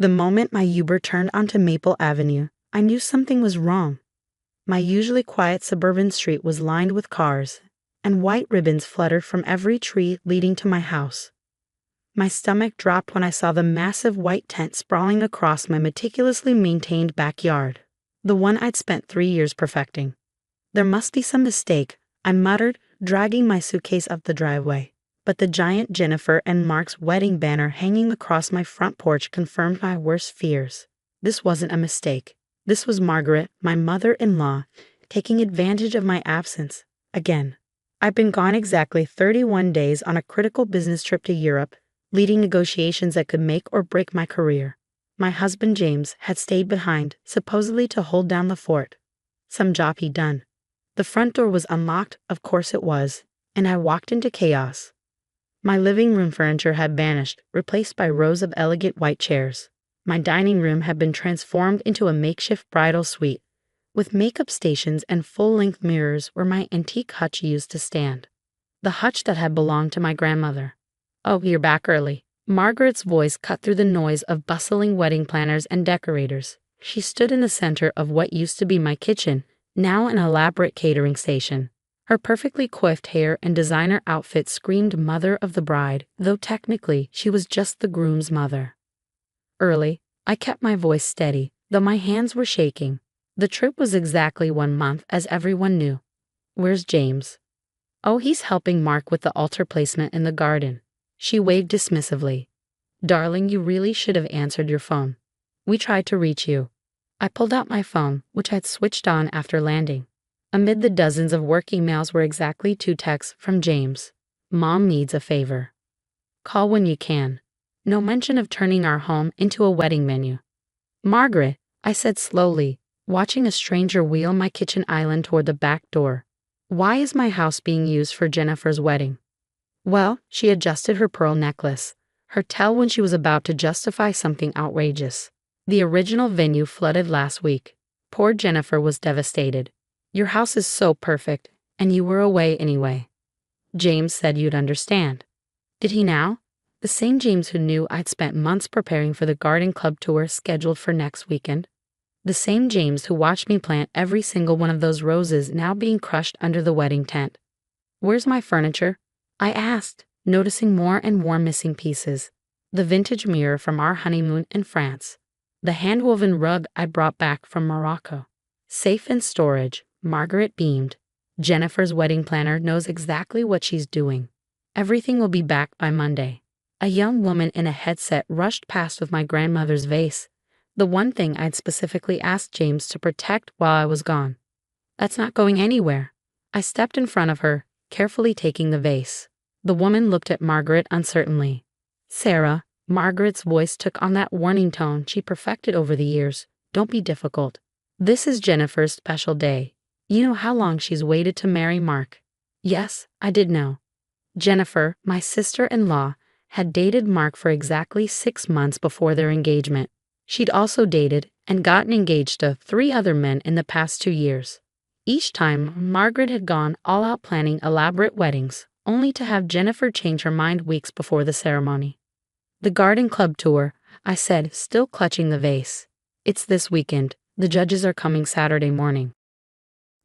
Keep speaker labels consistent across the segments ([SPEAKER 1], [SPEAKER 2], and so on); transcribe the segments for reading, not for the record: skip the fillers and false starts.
[SPEAKER 1] The moment my Uber turned onto Maple Avenue, I knew something was wrong. My usually quiet suburban street was lined with cars, and white ribbons fluttered from every tree leading to my house. My stomach dropped when I saw the massive white tent sprawling across my meticulously maintained backyard, the one I'd spent 3 years perfecting. There must be some mistake, I muttered, dragging my suitcase up the driveway. But the giant Jennifer and Mark's wedding banner hanging across my front porch confirmed my worst fears. This wasn't a mistake. This was Margaret, my mother-in-law, taking advantage of my absence, again. I'd been gone exactly 31 days on a critical business trip to Europe, leading negotiations that could make or break my career. My husband James had stayed behind, supposedly to hold down the fort. Some job he'd done. The front door was unlocked, of course it was, and I walked into chaos. My living room furniture had vanished, replaced by rows of elegant white chairs. My dining room had been transformed into a makeshift bridal suite, with makeup stations and full-length mirrors where my antique hutch used to stand. The hutch that had belonged to my grandmother. "Oh, you're back early." Margaret's voice cut through the noise of bustling wedding planners and decorators. She stood in the center of what used to be my kitchen, now an elaborate catering station. Her perfectly coiffed hair and designer outfit screamed mother of the bride, though technically she was just the groom's mother. Early, I kept my voice steady, though my hands were shaking. The trip was exactly 1 month, as everyone knew. "Where's James?" "Oh, he's helping Mark with the altar placement in the garden." She waved dismissively. "Darling, you really should have answered your phone. We tried to reach you." I pulled out my phone, which I'd switched on after landing. Amid the dozens of work emails were exactly 2 texts from James. "Mom needs a favor. Call when you can." No mention of turning our home into a wedding venue. "Margaret," I said slowly, watching a stranger wheel my kitchen island toward the back door. "Why is my house being used for Jennifer's wedding?" Well, she adjusted her pearl necklace, her tell when she was about to justify something outrageous. "The original venue flooded last week. Poor Jennifer was devastated. Your house is so perfect, and you were away anyway. James said you'd understand." Did he now? The same James who knew I'd spent months preparing for the garden club tour scheduled for next weekend. The same James who watched me plant every single one of those roses now being crushed under the wedding tent. "Where's my furniture?" I asked, noticing more and more missing pieces. The vintage mirror from our honeymoon in France. The hand-woven rug I brought back from Morocco. Safe in storage, Margaret beamed. Jennifer's wedding planner knows exactly what she's doing. Everything will be back by Monday. A young woman in a headset rushed past with my grandmother's vase, the one thing I'd specifically asked James to protect while I was gone. "That's not going anywhere." I stepped in front of her, carefully taking the vase. The woman looked at Margaret uncertainly. "Sarah," Margaret's voice took on that warning tone she perfected over the years, "don't be difficult. This is Jennifer's special day. You know how long she's waited to marry Mark." Yes, I did know. Jennifer, my sister-in-law, had dated Mark for exactly 6 months before their engagement. She'd also dated and gotten engaged to 3 other men in the past 2 years. Each time, Margaret had gone all out planning elaborate weddings, only to have Jennifer change her mind weeks before the ceremony. "The garden club tour," I said, still clutching the vase. "It's this weekend. The judges are coming Saturday morning."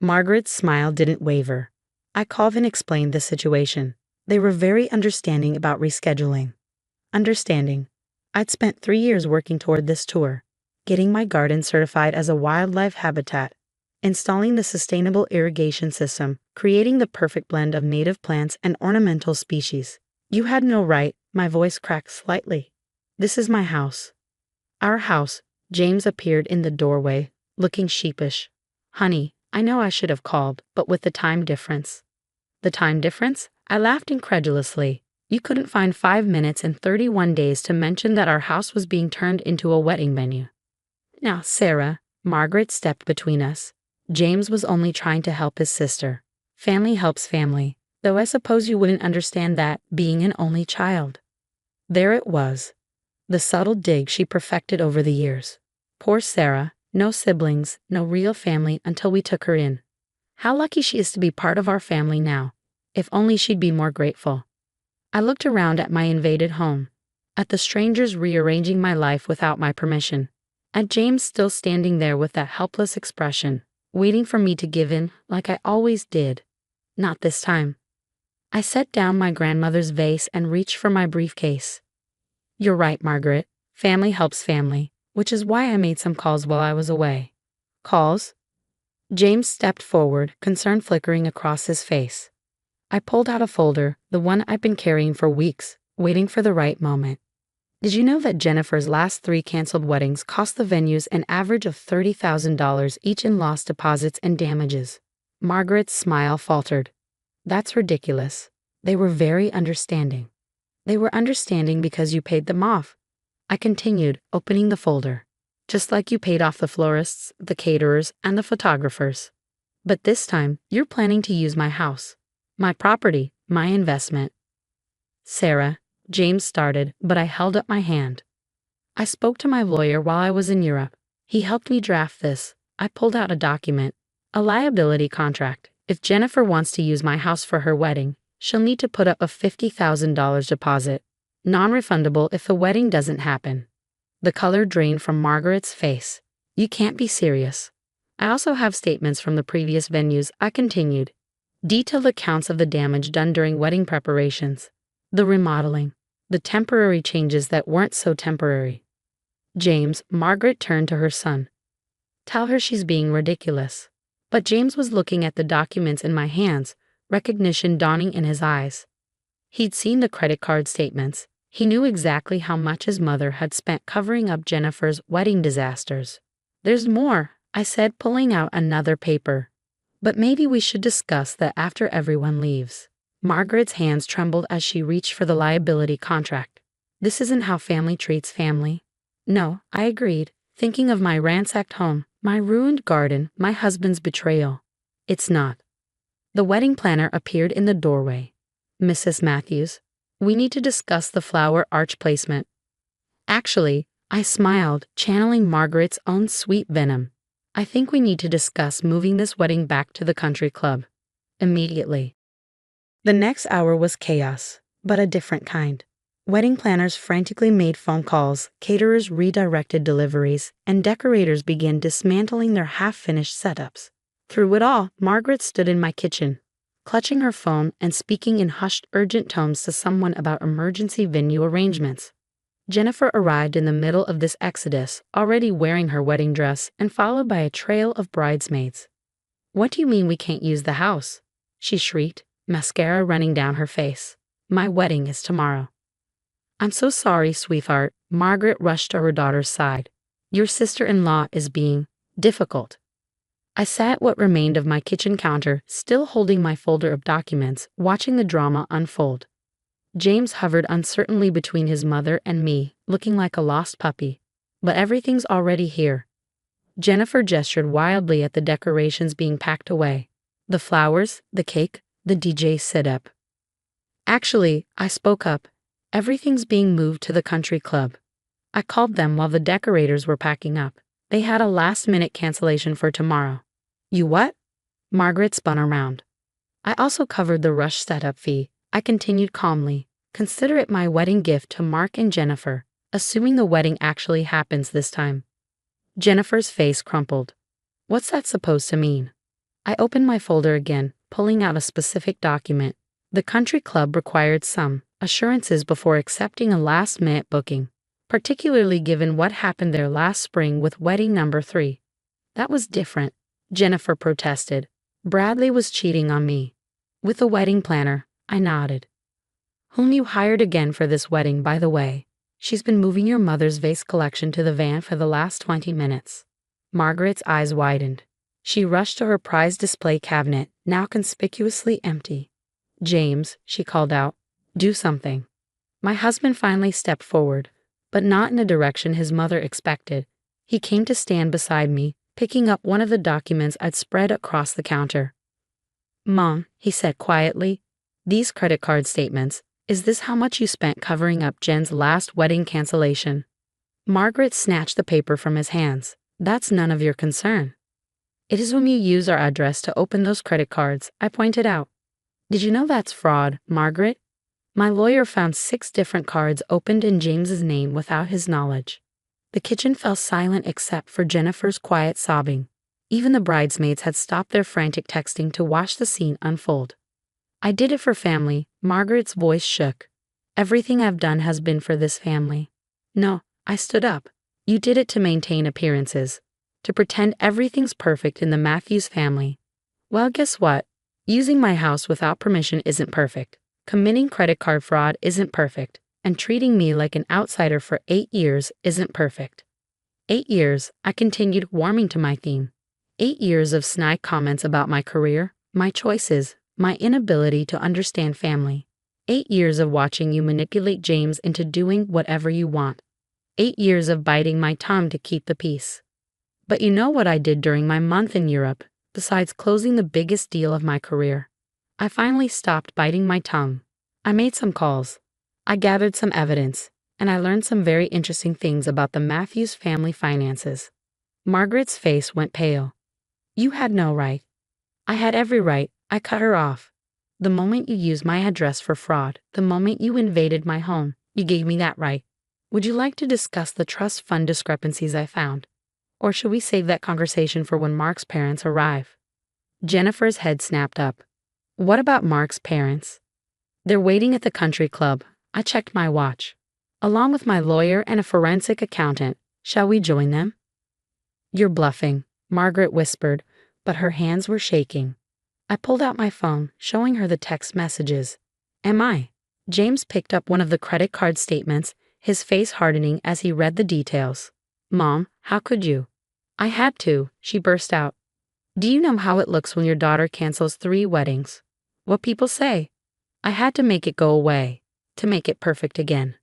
[SPEAKER 1] Margaret's smile didn't waver. I called and explained the situation. They were very understanding about rescheduling. Understanding. I'd spent 3 years working toward this tour, getting my garden certified as a wildlife habitat, installing the sustainable irrigation system, creating the perfect blend of native plants and ornamental species. "You had no right," my voice cracked slightly. "This is my house." "Our house." James appeared in the doorway, looking sheepish. "Honey, I know I should have called, but with the time difference." "The time difference?" I laughed incredulously. "You couldn't find 5 minutes in 31 days to mention that our house was being turned into a wedding venue." "Now, Sarah," Margaret stepped between us. James was only trying to help his sister. Family helps family, though I suppose you wouldn't understand that, being an only child. There it was. The subtle dig she perfected over the years. Poor Sarah, no siblings, no real family until we took her in. How lucky she is to be part of our family now. If only she'd be more grateful. I looked around at my invaded home. at the strangers rearranging my life without my permission, at James still standing there with that helpless expression, waiting for me to give in like I always did. Not this time. I set down my grandmother's vase and reached for my briefcase. You're right, Margaret. Family helps family, which is why I made some calls while I was away. Calls? James stepped forward, concern flickering across his face. I pulled out a folder, the one I've been carrying for weeks, waiting for the right moment. Did you know that Jennifer's last 3 canceled weddings cost the venues an average of $30,000 each in lost deposits and damages? Margaret's smile faltered. That's ridiculous. They were very understanding. They were understanding because you paid them off. I continued, opening the folder. Just like you paid off the florists, the caterers, and the photographers. But this time, you're planning to use my house. My property, my investment. Sarah, James started, but I held up my hand. I spoke to my lawyer while I was in Europe. He helped me draft this. I pulled out a document, a liability contract. If Jennifer wants to use my house for her wedding, she'll need to put up a $50,000 deposit, non-refundable if the wedding doesn't happen. The color drained from Margaret's face. You can't be serious. I also have statements from the previous venues, I continued. Detailed accounts of the damage done during wedding preparations, the remodeling, the temporary changes that weren't so temporary. James, Margaret turned to her son. Tell her she's being ridiculous. But James was looking at the documents in my hands, recognition dawning in his eyes. He'd seen the credit card statements. He knew exactly how much his mother had spent covering up Jennifer's wedding disasters. There's more, I said, pulling out another paper. But maybe we should discuss that after everyone leaves. Margaret's hands trembled as she reached for the liability contract. This isn't how family treats family. No, I agreed, thinking of my ransacked home, my ruined garden, my husband's betrayal. It's not. The wedding planner appeared in the doorway. Mrs. Matthews, we need to discuss the flower arch placement. Actually, I smiled, channeling Margaret's own sweet venom. I think we need to discuss moving this wedding back to the country club. Immediately. The next hour was chaos, but a different kind. Wedding planners frantically made phone calls, caterers redirected deliveries, and decorators began dismantling their half-finished setups. Through it all, Margaret stood in my kitchen, clutching her phone and speaking in hushed, urgent tones to someone about emergency venue arrangements. Jennifer arrived in the middle of this exodus, already wearing her wedding dress and followed by a trail of bridesmaids. What do you mean we can't use the house? She shrieked, mascara running down her face. My wedding is tomorrow. I'm so sorry, sweetheart. Margaret rushed to her daughter's side. Your sister-in-law is being difficult. I sat at what remained of my kitchen counter, still holding my folder of documents, watching the drama unfold. James hovered uncertainly between his mother and me, looking like a lost puppy. But everything's already here. Jennifer gestured wildly at the decorations being packed away. The flowers, the cake, the DJ sit-up. Actually, I spoke up. Everything's being moved to the country club. I called them while the decorators were packing up. They had a last-minute cancellation for tomorrow. You what? Margaret spun around. I also covered the rush setup fee. I continued calmly. Consider it my wedding gift to Mark and Jennifer, assuming the wedding actually happens this time. Jennifer's face crumpled. What's that supposed to mean? I opened my folder again, pulling out a specific document. The country club required some assurances before accepting a last-minute booking, particularly given what happened there last spring with wedding number 3. That was different, Jennifer protested. Bradley was cheating on me. With the wedding planner, I nodded. Whom you hired again for this wedding, by the way. She's been moving your mother's vase collection to the van for the last 20 minutes. Margaret's eyes widened. She rushed to her prized display cabinet, now conspicuously empty. James, she called out, do something. My husband finally stepped forward, but not in the direction his mother expected. He came to stand beside me, picking up one of the documents I'd spread across the counter. Mom, he said quietly, these credit card statements, is this how much you spent covering up Jen's last wedding cancellation? Margaret snatched the paper from his hands. That's none of your concern. It is when you use our address to open those credit cards, I pointed out. Did you know that's fraud, Margaret? My lawyer found 6 different cards opened in James's name without his knowledge. The kitchen fell silent except for Jennifer's quiet sobbing. Even the bridesmaids had stopped their frantic texting to watch the scene unfold. I did it for family, Margaret's voice shook. Everything I've done has been for this family. No, I stood up. You did it to maintain appearances. To pretend everything's perfect in the Matthews family. Well, guess what? Using my house without permission isn't perfect. Committing credit card fraud isn't perfect. And treating me like an outsider for 8 years isn't perfect. 8 years, I continued warming to my theme. 8 years of snide comments about my career, my choices, my inability to understand family. 8 years of watching you manipulate James into doing whatever you want. 8 years of biting my tongue to keep the peace. But you know what I did during my month in Europe, besides closing the biggest deal of my career? I finally stopped biting my tongue. I made some calls. I gathered some evidence, and I learned some very interesting things about the Matthews family finances. Margaret's face went pale. You had no right. I had every right. I cut her off. The moment you used my address for fraud, the moment you invaded my home, you gave me that right. Would you like to discuss the trust fund discrepancies I found? Or should we save that conversation for when Mark's parents arrive? Jennifer's head snapped up. What about Mark's parents? They're waiting at the country club. I checked my watch. Along with my lawyer and a forensic accountant, shall we join them? You're bluffing, Margaret whispered, but her hands were shaking. I pulled out my phone, showing her the text messages. Am I? James picked up one of the credit card statements, his face hardening as he read the details. Mom, how could you? I had to, she burst out. Do you know how it looks when your daughter cancels 3 weddings? What people say? I had to make it go away, to make it perfect again.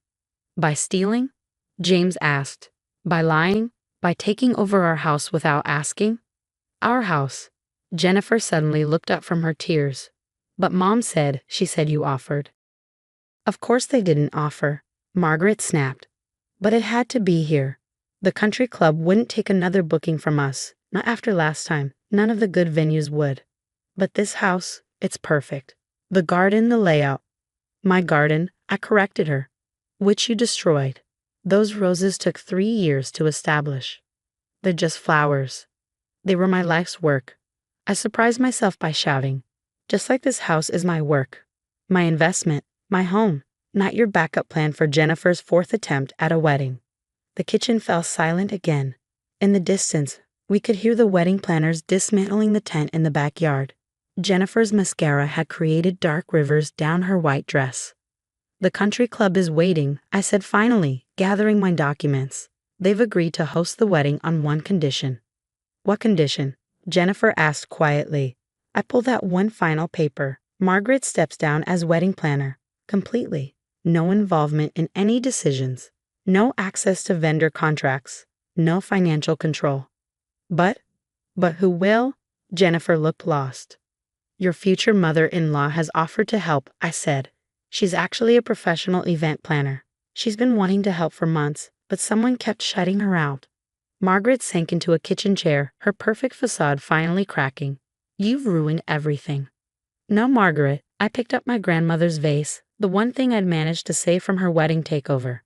[SPEAKER 1] By stealing? James asked. By lying? By taking over our house without asking? Our house. Jennifer suddenly looked up from her tears. But Mom said, she said you offered. Of course they didn't offer, Margaret snapped. But it had to be here. The country club wouldn't take another booking from us, not after last time. None of the good venues would. But this house, it's perfect. The garden, the layout. My garden, I corrected her. Which you destroyed. Those roses took 3 years to establish. They're just flowers. They were my life's work. I surprised myself by shouting, just like this house is my work. My investment, my home, not your backup plan for Jennifer's 4th attempt at a wedding. The kitchen fell silent again. In the distance, we could hear the wedding planners dismantling the tent in the backyard. Jennifer's mascara had created dark rivers down her white dress. The country club is waiting, I said finally, gathering my documents. They've agreed to host the wedding on one condition. What condition? Jennifer asked quietly. I pulled out one final paper. Margaret steps down as wedding planner. Completely. No involvement in any decisions. No access to vendor contracts. No financial control. But who will? Jennifer looked lost. Your future mother-in-law has offered to help, I said. She's actually a professional event planner. She's been wanting to help for months, but someone kept shutting her out. Margaret sank into a kitchen chair, her perfect facade finally cracking. You've ruined everything. No, Margaret, I picked up my grandmother's vase, the one thing I'd managed to save from her wedding takeover.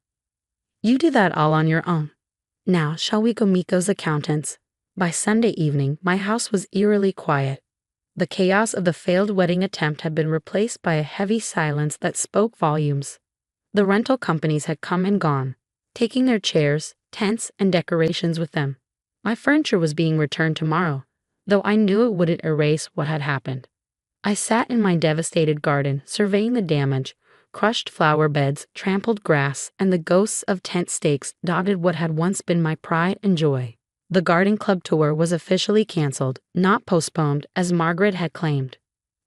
[SPEAKER 1] You did that all on your own. Now, shall we go meet those accountants? By Sunday evening, my house was eerily quiet. The chaos of the failed wedding attempt had been replaced by a heavy silence that spoke volumes. The rental companies had come and gone, taking their chairs, tents, and decorations with them. My furniture was being returned tomorrow, though I knew it wouldn't erase what had happened. I sat in my devastated garden, surveying the damage. Crushed flower beds, trampled grass, and the ghosts of tent stakes dotted what had once been my pride and joy. The garden club tour was officially canceled, not postponed, as Margaret had claimed.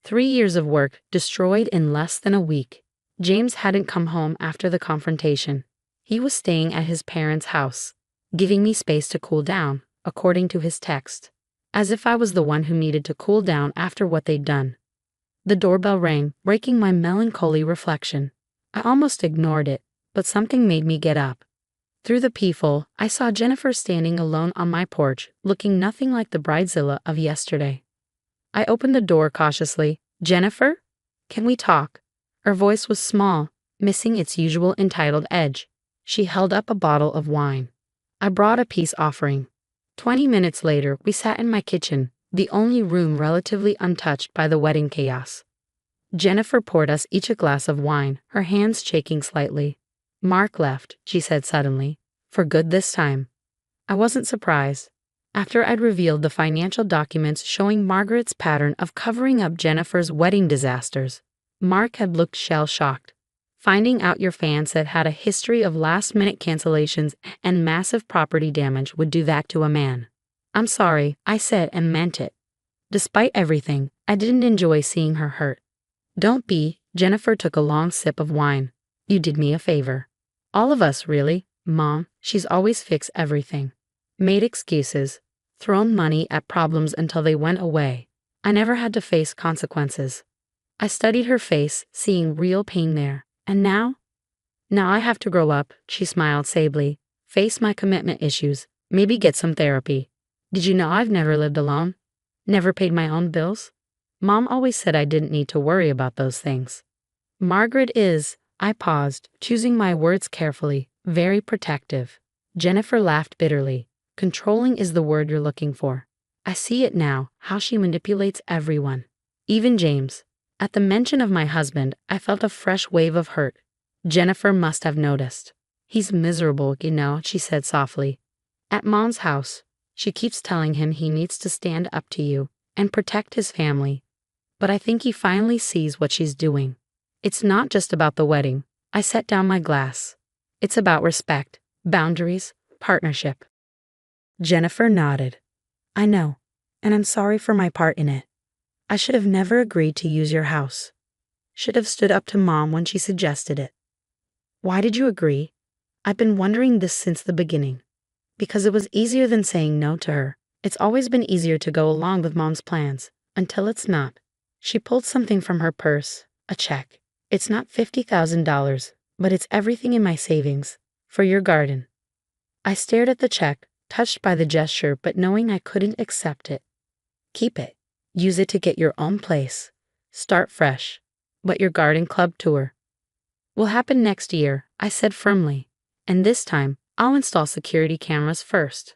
[SPEAKER 1] 3 years of work destroyed in less than a week. James hadn't come home after the confrontation. He was staying at his parents' house, giving me space to cool down, according to his text. As if I was the one who needed to cool down after what they'd done. The doorbell rang, breaking my melancholy reflection. I almost ignored it, but something made me get up. Through the peephole, I saw Jennifer standing alone on my porch, looking nothing like the bridezilla of yesterday. I opened the door cautiously. Jennifer? Can we talk? Her voice was small, missing its usual entitled edge. She held up a bottle of wine. I brought a peace offering. 20 minutes later, we sat in my kitchen, the only room relatively untouched by the wedding chaos. Jennifer poured us each a glass of wine, her hands shaking slightly. Mark left, she said suddenly. For good this time. I wasn't surprised. After I'd revealed the financial documents showing Margaret's pattern of covering up Jennifer's wedding disasters, Mark had looked shell-shocked. Finding out your fiancé had a history of last-minute cancellations and massive property damage would do that to a man. I'm sorry, I said and meant it. Despite everything, I didn't enjoy seeing her hurt. Don't be, Jennifer took a long sip of wine. You did me a favor. All of us, really, Mom. She's always fixed everything. Made excuses. Thrown money at problems until they went away. I never had to face consequences. I studied her face, seeing real pain there. And now? Now I have to grow up, she smiled sably. Face my commitment issues. Maybe get some therapy. Did you know I've never lived alone? Never paid my own bills? Mom always said I didn't need to worry about those things. Margaret is, I paused, choosing my words carefully, very protective. Jennifer laughed bitterly. Controlling is the word you're looking for. I see it now, how she manipulates everyone. Even James. At the mention of my husband, I felt a fresh wave of hurt. Jennifer must have noticed. He's miserable, you know, she said softly. At Mom's house, she keeps telling him he needs to stand up to you and protect his family. But I think he finally sees what she's doing. It's not just about the wedding. I set down my glass. It's about respect, boundaries, partnership. Jennifer nodded. I know, and I'm sorry for my part in it. I should have never agreed to use your house. Should have stood up to Mom when she suggested it. Why did you agree? I've been wondering this since the beginning. Because it was easier than saying no to her. It's always been easier to go along with Mom's plans, until it's not. She pulled something from her purse, a check. It's not $50,000, but it's everything in my savings, for your garden. I stared at the check, touched by the gesture but knowing I couldn't accept it. Keep it. Use it to get your own place. Start fresh. But your garden club tour will happen next year, I said firmly. And this time, I'll install security cameras first.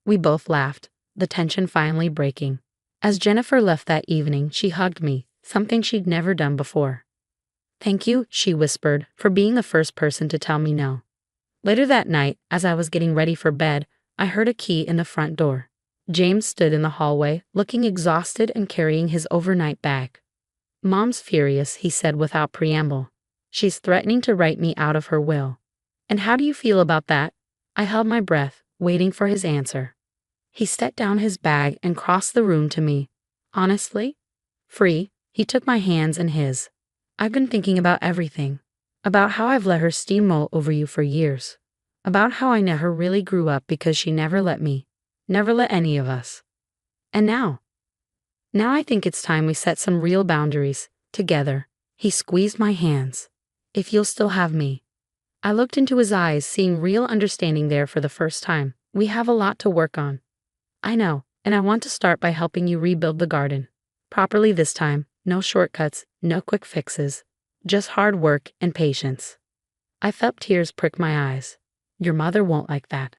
[SPEAKER 1] We both laughed, the tension finally breaking. As Jennifer left that evening, she hugged me, something she'd never done before. Thank you, she whispered, for being the first person to tell me no. Later that night, as I was getting ready for bed, I heard a key in the front door. James stood in the hallway, looking exhausted and carrying his overnight bag. Mom's furious, he said without preamble. She's threatening to write me out of her will. And how do you feel about that? I held my breath, waiting for his answer. He set down his bag and crossed the room to me. Honestly? Free, he took my hands in his. I've been thinking about everything. About how I've let her steamroll over you for years. About how I never really grew up because she never let me. Never let any of us. And now I think it's time we set some real boundaries, together. He squeezed my hands. If you'll still have me. I looked into his eyes, seeing real understanding there for the first time. We have a lot to work on. I know, and I want to start by helping you rebuild the garden. Properly this time, no shortcuts, no quick fixes. Just hard work and patience. I felt tears prick my eyes. Your mother won't like that.